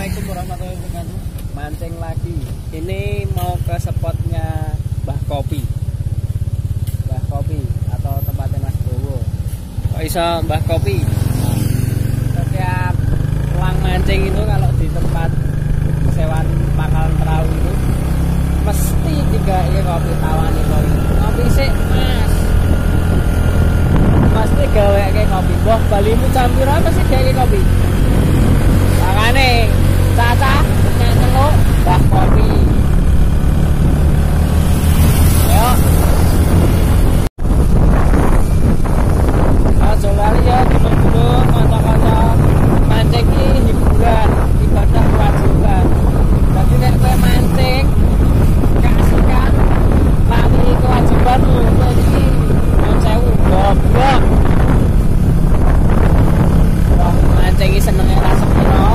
Assalamualaikum warahmatullahi wabarakatuh. Mancing lagi. Ini mau ke spotnya Mbah Kopi. Mbah Kopi atau tempatnya Mas Bowo. Kok bisa Mbah Kopi? Nah, setiap pulang mancing itu kalau di tempat sewan pangkalan perahu itu mesti tiga ini kopi tawani kopi. Ngopi sih Mas. Pasti gawe kayak kopi. Wah, balimu campur apa sih kayak kopi? Makane Caca nyeluk Mbah Kopi. Ayo. Aja lali ya dulur-dulur kanca-kanca. Mancing iki hiburan, ibadah kewajiban. Jadi nek kowe mancing kasihkan lali kewajibanmu. Kowe iki nyuwun sewu goblok. Wah, mancing iki senenge ra sepiro.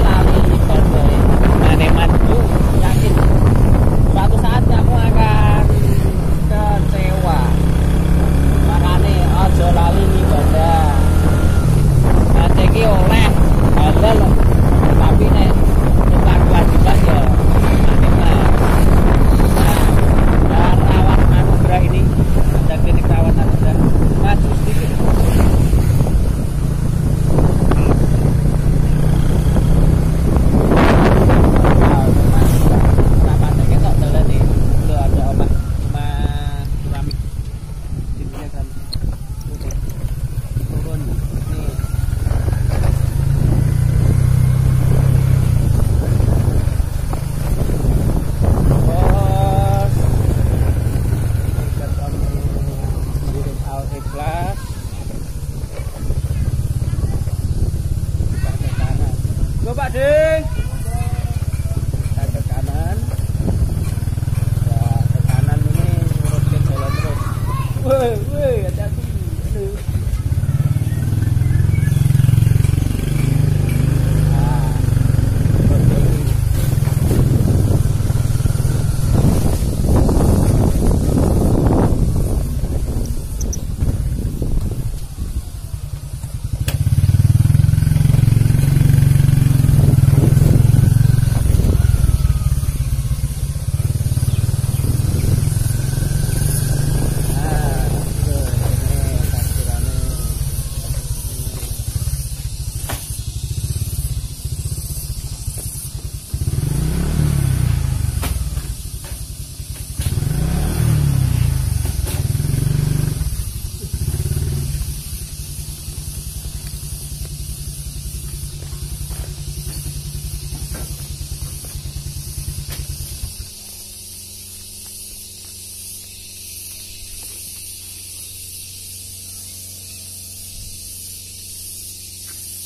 Lali ibadah. Manemanku yakin suatu saat kamu akan kecewa. Makane aja lali ibadah. Mancing iki oleh halal tapi nek kita kewajiban ya nah, rawat anugerah ini ada klinik rawat anugerah maju sedikit. Pak Ding, kita ke kanan, ya ke kanan ini urut ke jalan terus. Woi, hati-hati. Aduh.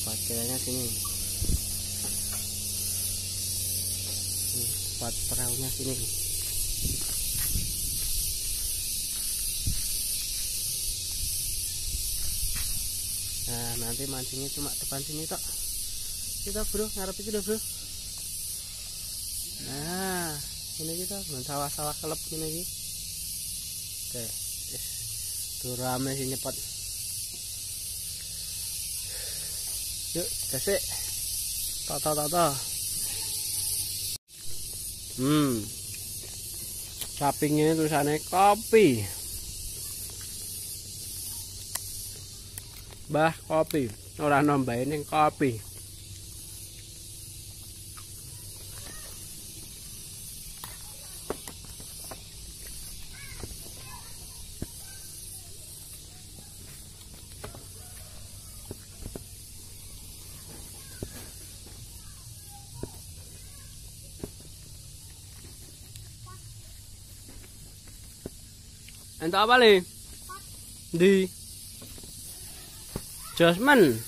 Parkirnya sini. Spot perahunya sini. Nah, nanti mancingnya cuma depan sini tok. Kita bro, ngarep itu dah bro. Nah, ini kita sawah-sawah kelep ini lagi. Oke, tuh rame sih nyepot. Yuk, kasih toto. Sampingnya tulisannya kopi. Mbah Kopi. Orang nambahin yang kopi. Entah apa li? Di Jasmine.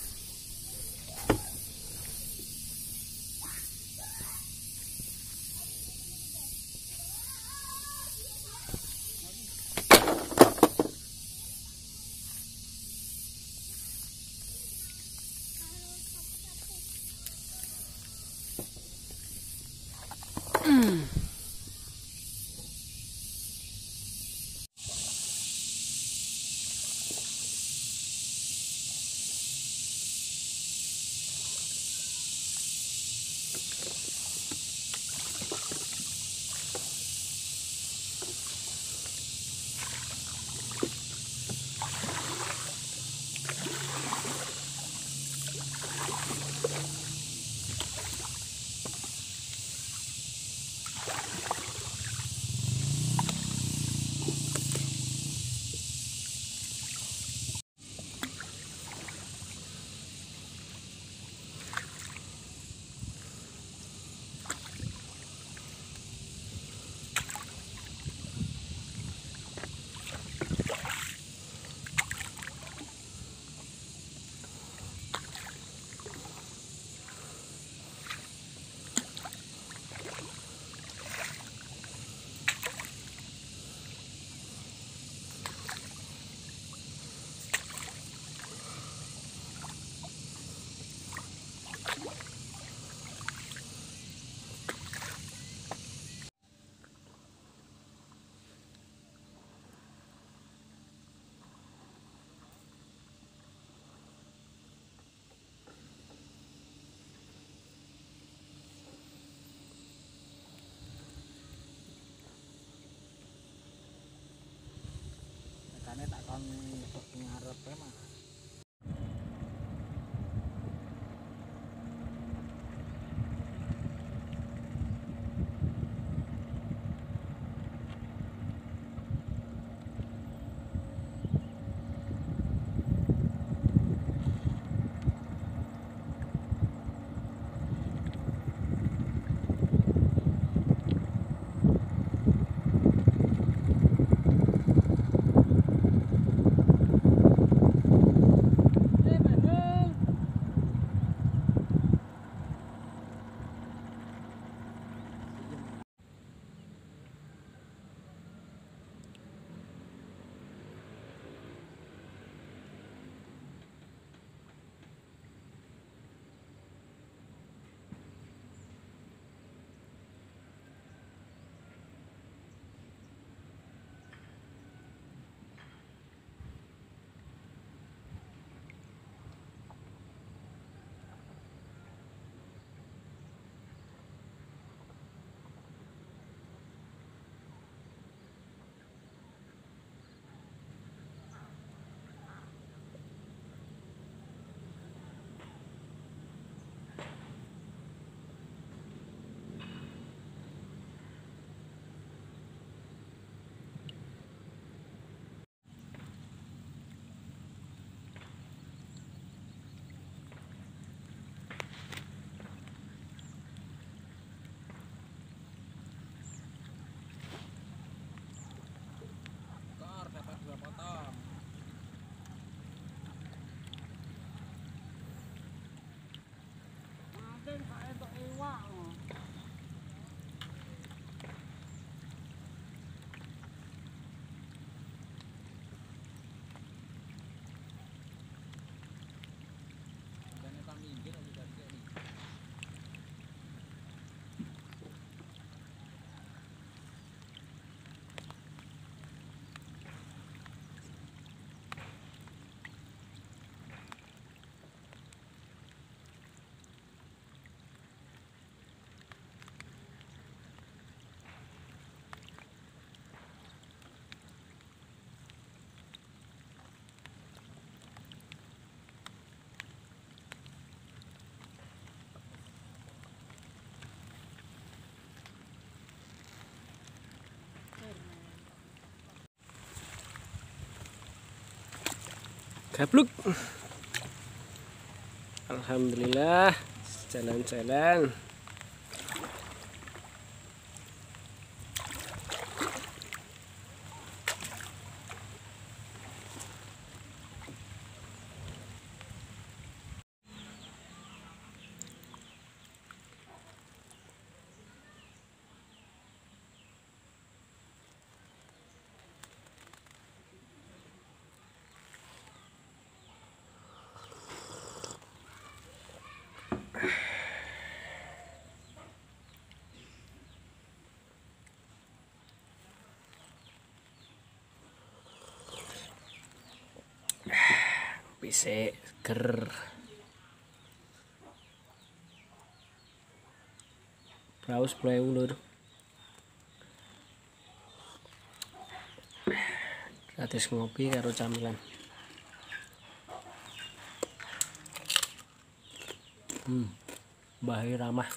Kapan ngarep emang. Dapat 2 potong. Maden kae tok iwak. Jane kan minggir aja dari ini. Gabluk. Alhamdulillah jalan-jalan. Bisa seger. Praus mulai ulur. Gratis ngopi karo camilan. Mbah ramah.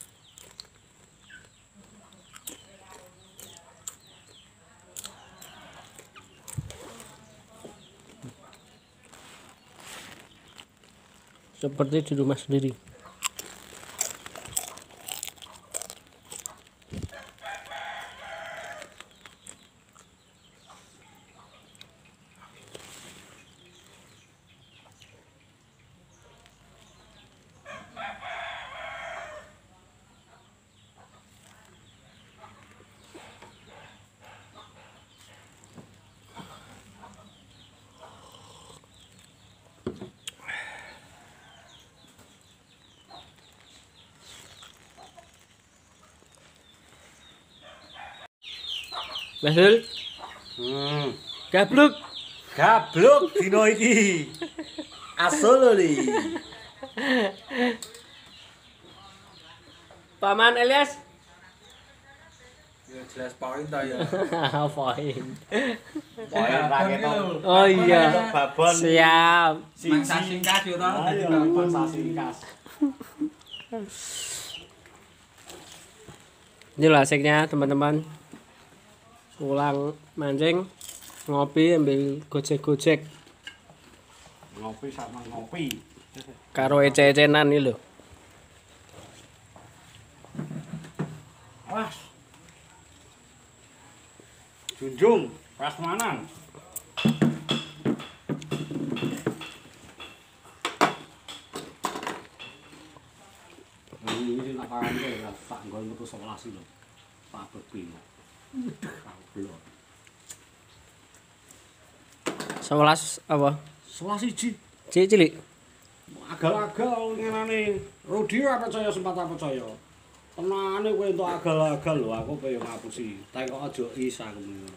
Seperti di rumah sendiri. Mas Dul. Gabluk. Gabluk dino iki. Asolo li. Paman Elias. Ya jelas poin ta ya. Poin. Poin ra ketok. Oh iya. Babon. Siap. Mangsa singkas yo to. Ayo mangsa singkas. Ini loh asiknya teman-teman. Pulang mancing, ngopi ambil gojek-gojek. Ngopi sama ngopi. Karo ece-ecenan ini lho. Wah. Junjung, prasmanan. Ini nak pangan ya, tak nggon metu 11 lho. Tak bebi. Kablo. 11 apa? 11 siji. Cilik. Agal-agal ngenane. Rudi ora percaya sempat apa percaya. Tenane kowe entuk agal-agal lho, aku koyo ngapusi. Tak kok aja is aku ngono.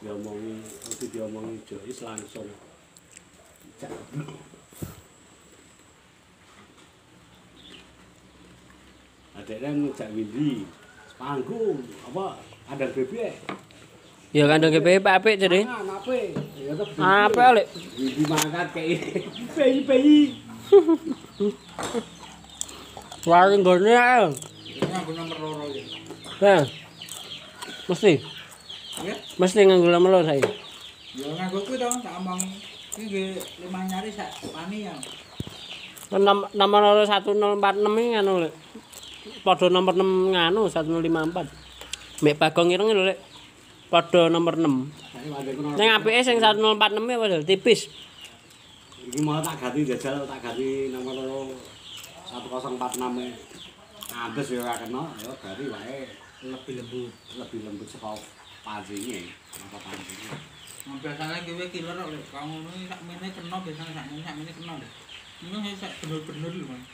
Diomongi, nanti diomongi Jois langsung. Adeknya ngejak Windy, panggung, apa, ada bebek. Ya kandang GP Pak apik jadi. Apik. Ya to. Apik oleh. Windy mangkat kayak bayi. Warung gone ae. Ini aku nomor 2 ya. Nah. Mesti. Ya. Mesti nganggo nomor loro saiki. Ya nganggo kuwi to tak omong iki nggih limah nyari sak pani ya. Nomor loro 1046 iki nganu lek. Padha nomor 6 nganu 1054. Mek Bagong ireng lho lek. Padha nomor 6. Ning apike sing 1046 e padahal tipis. Iki mau tak ganti jajal, tak ganti nomor 1046 e. Ambes ya ora kena, ya ganti wae lebih lembut saka pancinge, apa pancinge. Biasanya gue killer kok kamu ini sak mene kena biasanya sak mene kena deh. Ini sak bener-bener lho, Mas.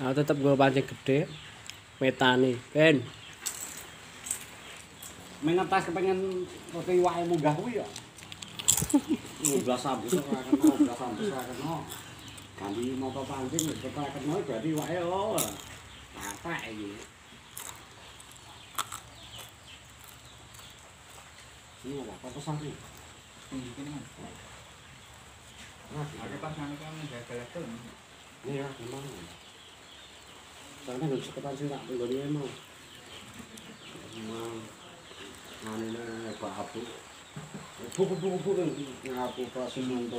Aku tetep gue pancing gede. Metane, Ben. Mengetas kepengen roti wae munggah kuwi ya. Ngoblas sambus ora kena, ngoblas sambus ora kena. Ganti moto pancing wis ora kena berarti wae oh. Patek iki. Ini apa pesan iki? Iki nih. Ada pas nang kan gagal-gagal. Iya, memang. Soalnya nggak seketan sih tak penggoni emang. Memang. Anu ini nggak abu. Buku-buku ngapu pas nonton.